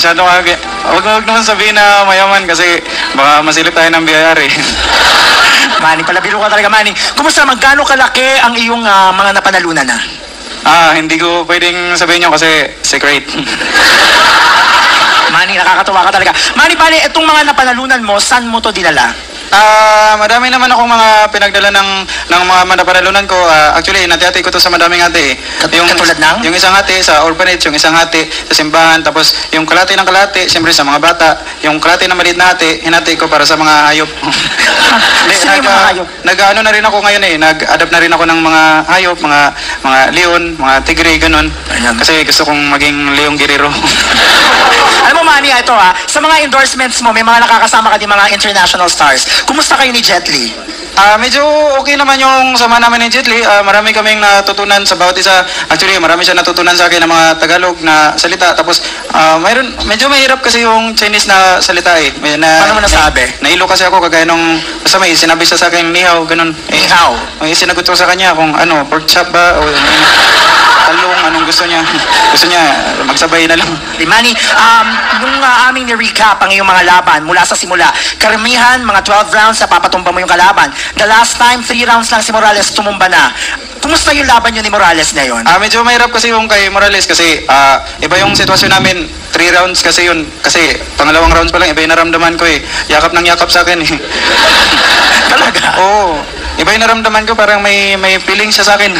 masyado kage. Huwag naman sabihin na mayaman kasi baka masilip tayo ng biyayari. Manny, palabiro ka talaga, Manny. Kumusta naman, gaano kalaki ang iyong mga napanalunan na? Hindi ko pwedeng sabihin nyo kasi secret. Manny, nakakatuwa ka talaga. Manny, pare, itong mga napanalunan mo, saan mo to dinala? Madami naman akong mga pinagdala ng mga napanalunan ko. Actually, nati-hati ko to sa madaming hati. Katulad ng? Yung isang hati sa orphanage, yung isang hati sa simbahan, tapos yung kalahati ng kalahati, siyempre sa mga bata. Yung kalahati na maliit na hati, hinati ko para sa mga hayop. Sino yung mga hayop? Nag-ano na rin ako ngayon nag-adapt na rin ako ng mga hayop, mga leon, mga tigre, ganun. Kasi gusto kong maging leong girero. Alam mo, Manny, ito sa mga endorsements mo, may mga nakakasama ka din mga international stars. Kumusta kayo ni Jet Li? Medyo okay naman yung sama namin ni Jet Li. Marami kaming natutunan sa bawat isa. Actually, marami siya natutunan sa akin ng mga Tagalog na salita. Tapos, medyo mahirap kasi yung Chinese na salita eh. Paano mo nasabi? Nailo kasi ako kagaya nung, basta may sinabi siya sa akin, ni hao, ganun. Ni hao? May sinagot ko sa kanya kung ano, pork chop ba, o talong, anong gusto niya. Gusto niya, magsabay na lang. Manny, nung aming ni-recap ang iyong mga laban mula sa simula, karamihan, mga 12 rounds na papatumba mo yung kalaban. The last time, 3 rounds lang si Morales tumumba na. Kumusta yung laban yun ni Morales ngayon? Medyo mahirap kasi yung kay Morales kasi iba yung sitwasyon namin. 3 rounds kasi yun. Kasi pangalawang rounds pa lang, iba yung naramdaman ko eh. Yakap ng yakap sa akin eh. Talaga? Oo. Iba yung naramdaman ko, parang may feeling siya sa akin.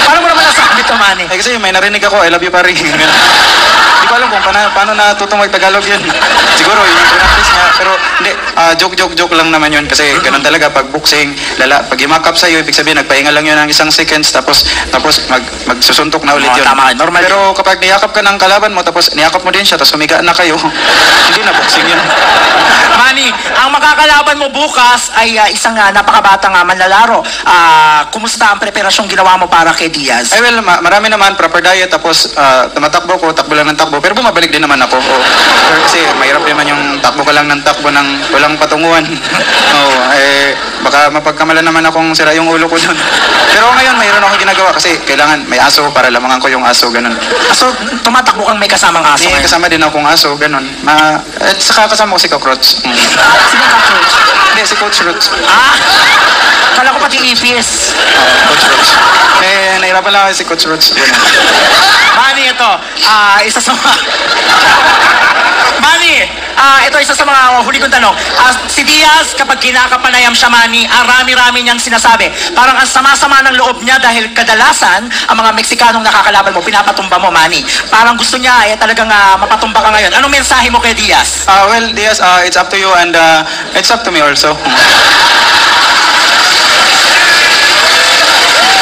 Paano mo naman nasabi ito, Manny? Kasi may narinig ako, I love you pare. Hindi ko alam kung paano natutong mag-Tagalog yun. Siguro yung practice niya. Pero hindi, joke lang naman yun. Kasi ganun talaga, pag boxing, pag imakap sa'yo, ibig sabihin, nagpahinga lang yun ng isang seconds, tapos magsusuntok na ulit yun. Tama, normal. Pero kapag niyakap ka ng kalaban mo, tapos niyakap mo din siya, tapos humiga na kayo, hindi na boxing yun. Manny, ang makakalaban mo bukas ay isang napakabatang manlalaro. Kumusta ang preparasyong ginawa mo para kay Diaz? Well, marami naman, proper diet, tapos tumatakbo ko, takbo lang ng takbo, pero bumabalik din naman ako. Kasi mahirap naman yung takbo ka lang ng takbo ng walang patunguhan. Baka mapagkamalan naman akong sira yung ulo ko doon. Pero ngayon, mayroon akong ginagawa kasi kailangan may aso para lamangan ko yung aso, ganun. So, tumatakbo kang may kasamang aso? May kasama din akong aso, ganun. At saka kasama ko si Cockroach. Sino Cockroach? Hindi, si Coach Roots. Kala ko pati Ipis. Coach Roots. Nahirapan lang ako si Coach Roots. Manny, ito. Isa sa mga... Manny, ito isa sa mga huli kong tanong. Si Diaz, kapag kinakapanayam siya, Manny, rami-rami niyang sinasabi. Parang ang sama-sama ng loob niya dahil kadalasan, ang mga Meksikanong nakakalaban mo, pinapatumba mo, Manny. Parang gusto niya, talagang mapatumba ka ngayon. Anong mensahe mo kay Diaz? Well, Diaz, it's up to you and it's up to me also.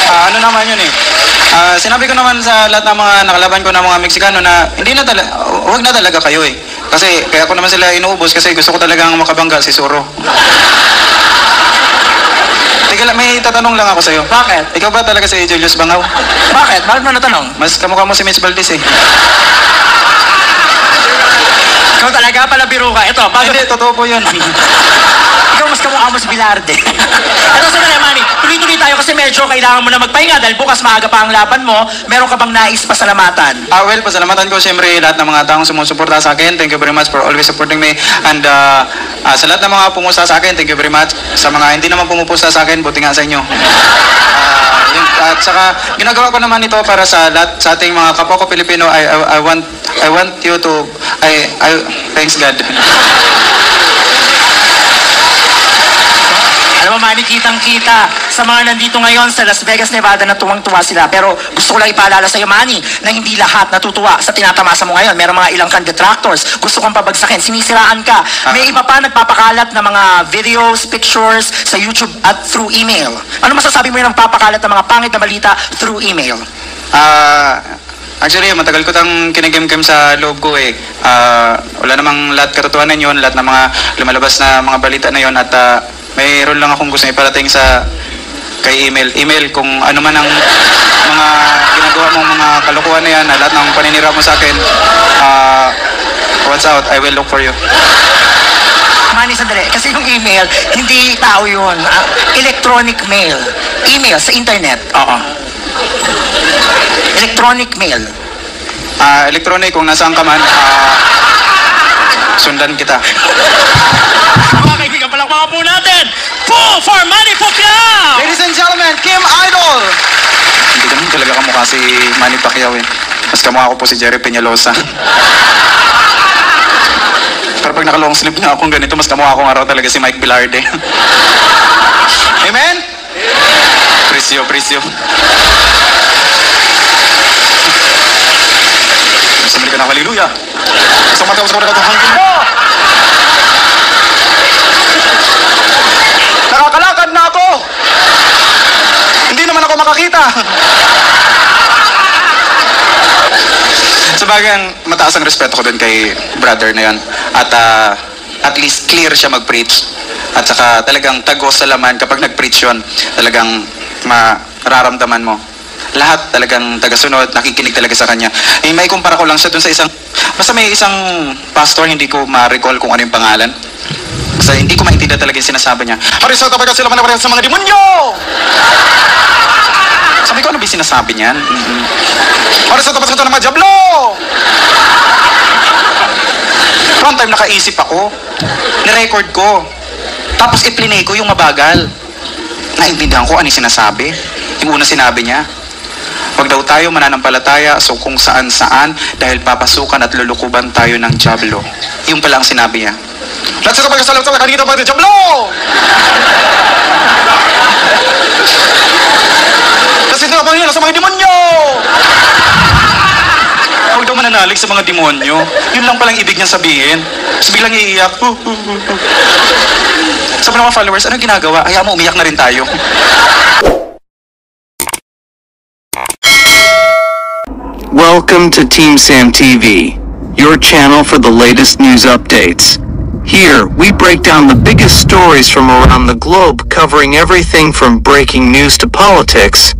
Ano naman yun eh. Sinabi ko naman sa lahat ng mga nakalaban ko ng mga Meksikano na huwag na talaga kayo eh. Kasi kaya ko naman sila inuubos kasi gusto ko talagang makabangga si Suro. Teka lang, may tatanong lang ako sa'yo. Bakit? Ikaw ba talaga si Julius Bangaw? Bakit? Bakit mo natanong? Mas kamukha mo si Miss Valdez eh. Ikaw talaga pala biro ka. Ito, Hindi, totoo po yun. Ikaw mas kamukha mo si Bilarde. Ito sa Manny, tuloy-tuloy tayo kasi medyo kailangan mo na magpahinga dahil bukas maaga pa ang laban mo. Meron ka bang nais pasalamatan? Well, pasalamatan ko siyempre lahat ng mga taong sumusuporta sa akin. Thank you very much for always supporting me. And sa lahat ng mga pumusta sa akin, thank you very much. Sa mga hindi naman pumupusta sa akin, buti nga sa inyo. At saka, ginagawa ko naman ito para sa lahat, sa ating mga kapwa ko Pilipino. I want you to, thanks God. Alam mo, Manny, kitang-kita sa mga nandito ngayon sa Las Vegas, Nevada na tuwang-tuwa sila. Pero gusto ko lang ipaalala sa iyo, Manny, na hindi lahat natutuwa sa tinatamasa mo ngayon. Meron mga ilang kang detractors. Gusto kong pabagsakin. Sinisiraan ka. May iba pa nagpapakalat ng mga videos, pictures sa YouTube at through email. Ano masasabi mo yung nagpapakalat ng mga pangit na balita through email? Actually, matagal ko tang kinigim-kim sa loob ko eh. Wala namang lahat katotohanan yun, lahat ng mga lumalabas na mga balita na yun at mayroon lang akong gusto iparating sa kay email kung ano man ang mga ginagawa mong mga kalokohan na yan, lahat ng paninira mo sa akin, what's out, I will look for you. Manny, sandali. Kasi yung email, hindi tao yun. Electronic mail. Email sa internet. Oo. Electronic mail. Electronic kung nasaan ka man, Sundan kita. Mga kaibigan, palakpakan po natin. Poo for Manny Pacquiao! Ladies and gentlemen, Kim Idol! Hindi naman talaga kamukha si Manny Pacquiao eh. Mas kamukha ko po si Jerry Peñalosa. Pero pag naka-long sleeve na akong ganito, mas kamukha ko nga raw talaga si Mike Bilarde. Amen? Prisyo, prisyo. Sumali ka na, hallelujah. Samata ko sa mga hangin mo. Nakakalakad na ako. Hindi naman ako makakita. Sabagay, mataas ang respeto ko din kay brother na yan. At least clear siya mag-preach. At saka talagang tagos sa laman kapag nag-preach yun. Talagang mararamdaman mo. Lahat talagang tagasunod, nakikinig talaga sa kanya. Eh, may kumpara ko lang siya dun sa isang... Basta may isang pastor, hindi ko ma-recall kung ano yung pangalan. Basta hindi ko maintindihan talaga yung sinasabi niya. Harisot, kapag sila manaparehan sa mga demonyo! Sabi ko, ano ba yung sinasabi niyan? Harisot, kapag sa mga diablo! One time, nakaisip ako. Nirecord ko. Tapos i-plinay ko yung mabagal. Naintindihan ko ano yung sinasabi. Yung una sinabi niya, wag daw tayo mananampalataya so kung saan-saan dahil papasukan at lulukuban tayo ng diablo. Yung pala ang sinabi niya. Lahat sa pagkasalam sa kanina pa ng diablo! Kasi ito pa nila sa mga demonyo! Huwag daw mananalig sa mga demonyo. Yun lang palang ibig niyang sabihin. Tapos biglang iiyak. Sa mga followers, anong ginagawa? Hayaan mo, umiyak na rin tayo. Welcome to Team Sam TV, your channel for the latest news updates. Here, we break down the biggest stories from around the globe, covering everything from breaking news to politics.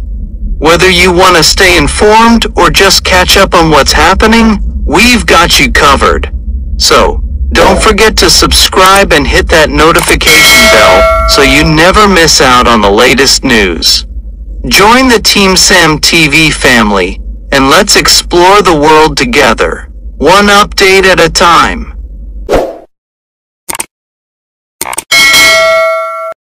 Whether you want to stay informed or just catch up on what's happening, we've got you covered. So, don't forget to subscribe and hit that notification bell so you never miss out on the latest news. Join the Team Sam TV family, and let's explore the world together, one update at a time.